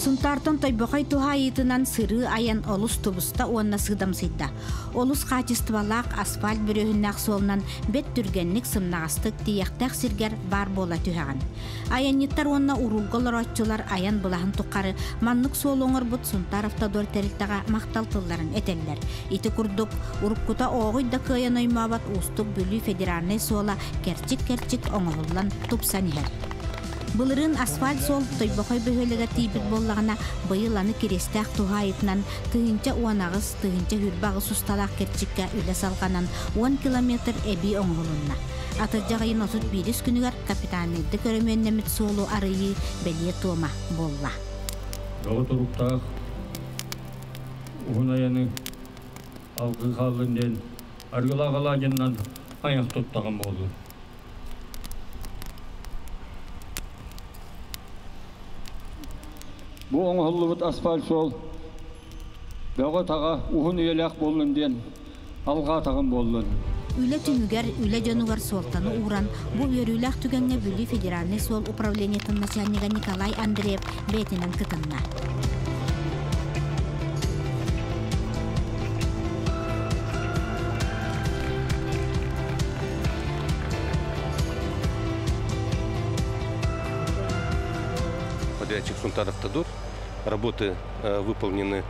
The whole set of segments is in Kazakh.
Сунтартон тойбокай тухайытынан сыры аян олус тубуста уонна сыдамсыйда. Олус качествалаак асфальт бүрөһүннәк солнан бет түргенник сымнагастык тияктак сиргер бар бола түһәгән. Аянниттар уонна урулголор атчылар аян булаһын туккары маннык солоңор бут Сунтаровта дор терилтага макталтылларын этеллер. Ити курдук уруккута огойда кыян оймабат устук бүлү федеральный сола керчик оңоллан тупсаньер. Былырын асфальт сол тойбокой бөхөлігі тейбіт боллағына байыланы керестәк тухайытынан тыгынча уанағыз, тыгынча хүрбағыз усталақ керчикке үлі салғанан 10 километр әбі оңғылынна. Атыржағайын осут бирис күнігер капитанайды көріменнемет солу арыйы бәлие тома болла. Дағы тұруқтақ ұғын аяны алғы қалынден арғылағала жыннан аяқ тұттаған болды. Bu oңғылыбыт асфальт сол бәғы таға ұғын елек болын ден алға тағын болын. Үлі түмігер, үлі жануғар солтаны уран, бұл өріләк түгенге бүлі федеральный сол управлениетін начальнига Николай Андреев бәйтінен кытынна. Подрядчик Сунтаров-Тодор. Работы выполнены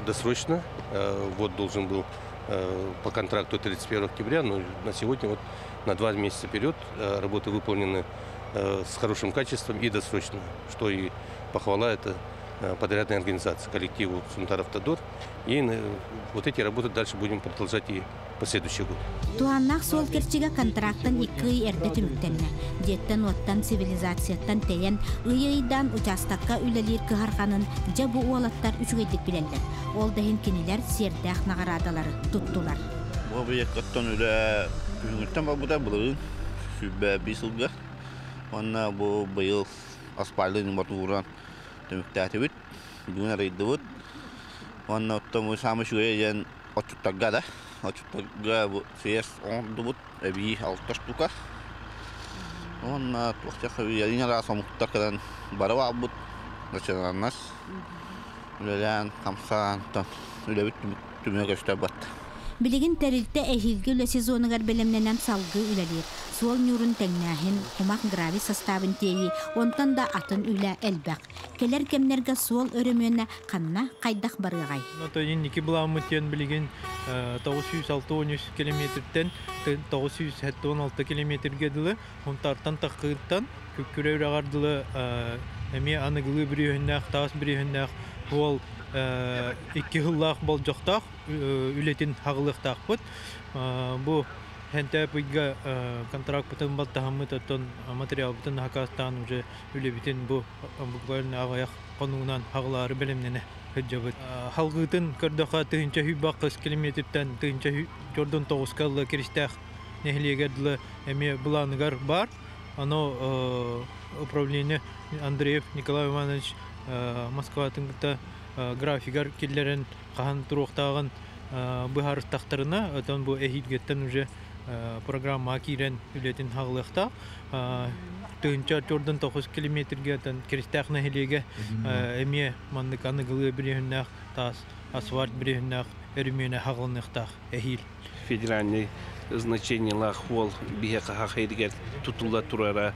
досрочно. Вот должен был по контракту 31 октября, но на сегодня вот на 2 месяца вперед работы выполнены с хорошим качеством и досрочно, что и похвала это подрядной организации, коллективу Сунтаров-Тодор. И вот эти работы дальше будем продолжать и в последующий год. Туаннақ сол керчиге контракттан 2 эрде түміктенне. Деттен оттан цивилизацияттан тейен ыйыйдан участакка үлелер кыхарғанын жабу уалаттар үшігейдік білелер. Ол дайын кенелер сердәқ нағарадалары тұттылар. Бұл бейеккаттан үлі күнгіттен бар бұда бұлығын сүббә бейсілгі. Онна бұл бұйыл аспайлы нұматы ұран түміктәті бүт. Бүгін әрейді бүт. Онна оттан бұл самы шүйен отчуттарға да. Отчуттарға бұл сейес оңды бүт. Әбей 6 штука. Онна туқтаққа елін араса мұқтақадан бары бар бүт. Начинаннас. Үлелән, қамсан, үлі бүт түмек өштер бат. Билигин терилте эхилги үле сезонығар белемненен салғы үлелер. Суол нюрун тәңнәхін, умақ грави составын тейі, онтан да атын үле әлбәқ. Келер кемнерге суол өрөмөне қанна қайдақ барығай. Нотойын 2 бұламыттен білігін 906-13 километрден 916 километрге дылы, онтартан таққыттан көккүрәуір ағардылы әме анығылы біріғіннәқ, тағыс біріғіннәқ, ол 2 жыллақ бол жоқтақ, үлетін хағылықтақ бұд. Бұл хәнті бұйға контракт бұтын балтағымыт өттін материал бұтын хақастан уже үлі бітін бұл бұқпарын ағаяқ қонуынан хағылары білімнені көджабыд. Халғытын көрдіға түхінчә хүбақ 100 километрден түхінчә жордың 9 қалы керістәқ нәхілегерділі әме бұланығар бар. Ано управление Андреев Николай Иванович Москватын графигар келлерін қахан тұруқтағын бұхар тақтарына, өтін бұл әйітгеттен уже программа кирен үлетін хағылықта. Түгінші 4-9 километрге керістәқ нәхілеге әме мандық анығылы бірігіннәқ, тас асфальт бірігіннәқ, өрімене хағылынықтақ әйіл. Федеральный значение лахвол бихеқа хақайдығар тұтылда тұрара.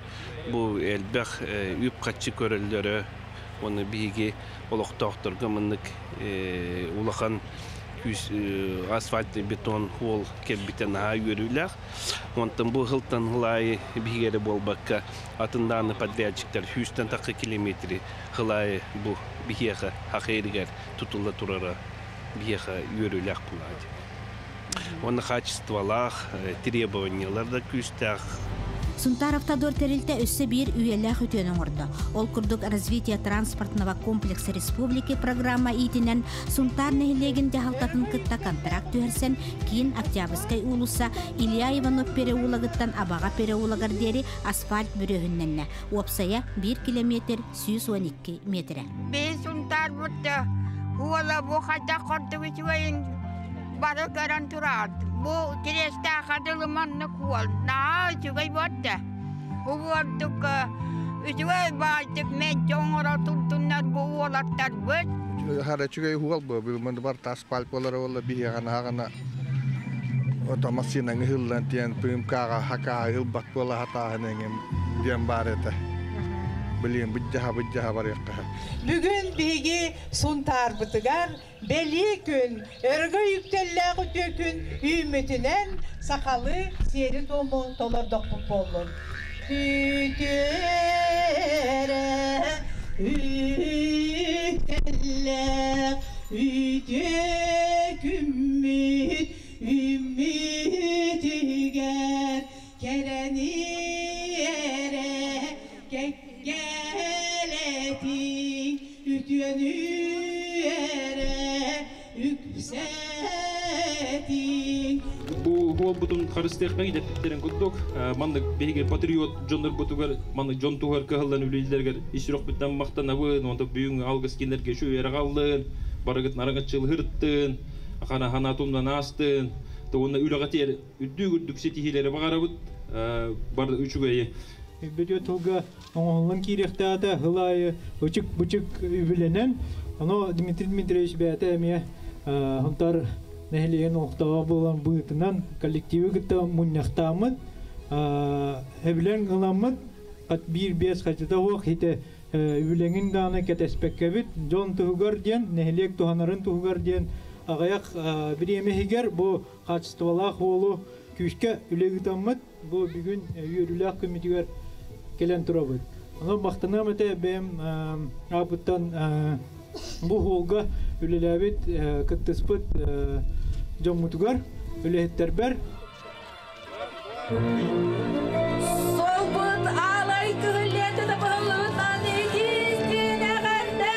Бұл әлбәқ үп қатшы көрілдері. Оны биге олоқтақтырға мұнық улақан асфальт бетон ол кәббітен аға өрілер. Онтан бұл ғылтан ғылайы бигері болбаққа атынданы подрядчиктер 100 километрі ғылайы бұл бигеға хақайдығар тұтылда тұрара бигеға өрілер болады. Оны качестволах, требованиялар да күстәқ. Сунтаров-Тодор терилте өссө бир үйелләх үтөнөң орда. Ол курдук развитие транспортного комплекса республики программа итинен Сунтар нәһилеген жахалтатын кытта контракт түһәрсен кийин Октябрьский улуса Илья Иванов переулагыттан Абага переулагар дери асфальт бүрөһүннәнне. Опсая 1 километр 112 метре. Бе Сунтар бутта хуала бу хата кортовичвен бары гарантурат. Бу керестә хадылыманны куал. На чугай бутта. Бу вартук Ütüvey baytık men çoğura tuttunlar bu oğlatlar büt. Hara çügey huwal bu bilmem var asfalt bolara wala bihi hana otomasina ngihillan tian prim kara haka hilbat bola hata hanengem diam barete. Bilin bıccaha var yakka. Bugün bigi suntar bıtıgar, belli gün, erga yüksellik tökün, ümmetinen sakalı seri tomu tolar dokuk bolun. Tütere, yüksellik, ütök ümmit üger, kereni ere, geletin ütünü ere yükseltin. Bu butun karıstekme gidettiklerin kutluk. Mandık bege patriot jonlar butugar, mandık jon tugar kahıllan üleydilerger işrok bitten maqtanabın, onda büyüğün algıs kinlerge şu yere kaldın, baragıt naragıtçıl hırttın, akana hanatumdan astın, da onda ülagati yer üddügürdük setihilere bagarabıt, barda üçügeyi. Бөтө толга оңолун кирехтата хылайы бычык үбүленен аны Дмитрий Дмитриевич бәте эме хонтар нехлеген октава болгон быытынан коллективи гыта муннахтамыт эблен ыламыт кат 1-5 качыта ок хите үбүленин даны кетеспеккебит жон тугар ден нехлек туханарын тугар ден агаяк биремехигер бу качестволах болу күшкө үлегитамыт бу бүгүн үйрүлак көмүтүгөр келен турабыт. Аны бактана мете бем апыттан бу холга үлелебит кыттыспыт жомутугар үлехтербер. Солбут алай кыллети да баллытан игистине гande.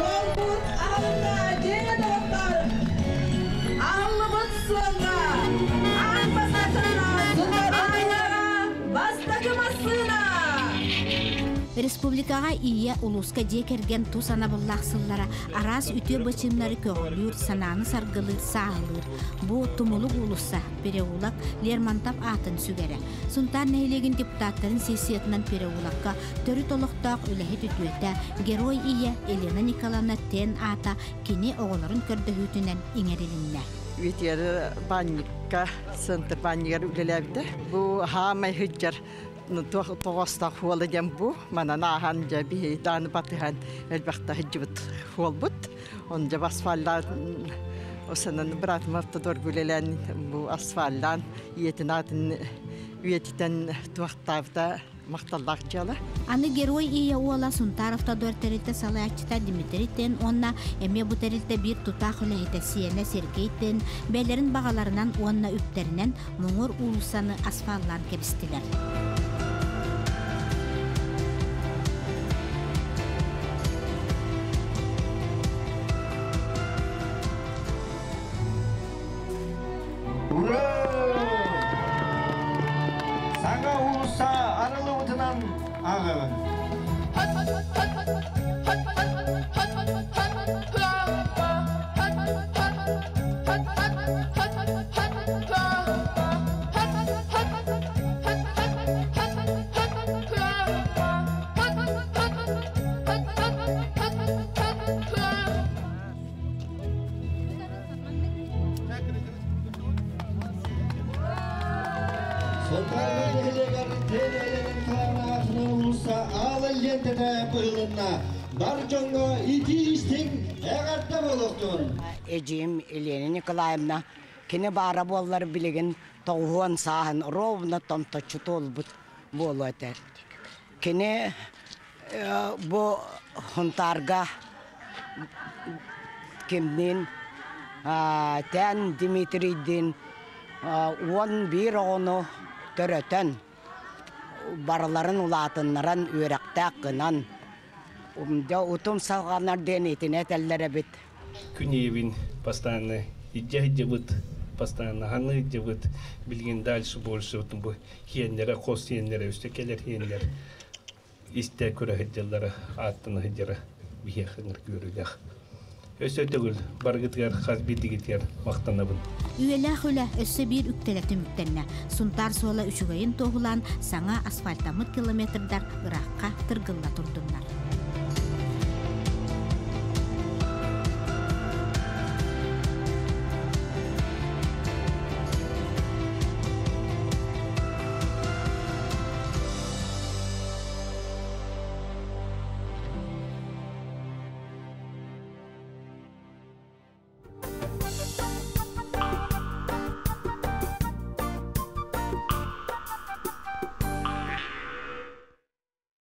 Солбут ална жеңе доктор. Аллыбыт сонга. Республикага ие улуска декерген ту санабыллахсыллара арас үтө бычымлары көңүлүр сананы саргылыр саагылыр. Бу тумулук улуса переулак Лермонтов атын сүгере. Сунтан нехилеген депутаттарын сессиятынан переулакка төрү толуктак үлехет үтүөтө герой ие Елена Николаевна Тен ата кини оголорун көрдөһүтүнөн иңерилинне. Витер банникка центр баннигер үлелебде. Бу хамай хыджар тоғоста хуалы дем бу. Мана нахан жаби дан батыхан элбакта хыджыбыт хуал бут. Он жаб асфальдан осанан брат мартадор бүлелен бу асфальдан иетинатын үетитен туақтавда мақталлақ жалы. Аны герой ие уола Сунтаровта дөртерите салаячта Дмитритен онна эме бу терилте бир тутак үлехите сиене Сергейтен бәлерин бағаларынан онна үптеринен муңур улусаны асфаллан кебистилер. Саңа улуса арылы утынан ағылын. Ejim Elena Nikolaevna kine bara bollar bilegen toğuan sahan rovna tomta çutol bolu eter. Kine bu hontarga kimnin ten Dimitri'din on bir onu töröten barların ulatınların ürekte kınan utum salganlar denetine tellere bit. Күневин постоянно идея постоянно ханы идет билген дальше больше вот бу хендера кос хендера үстекелер хендер исте көрө хеджеллары аттын хеджера бихехнер көрүлөр өсө төгүл баргытыгар хазбитигитер мактанабын. Üelэх öle össe bir ükteletim üktenne. Suntar sola üçügayın tohulan sana asfaltamıt kilometrdar Irakka tırgılla turdunlar.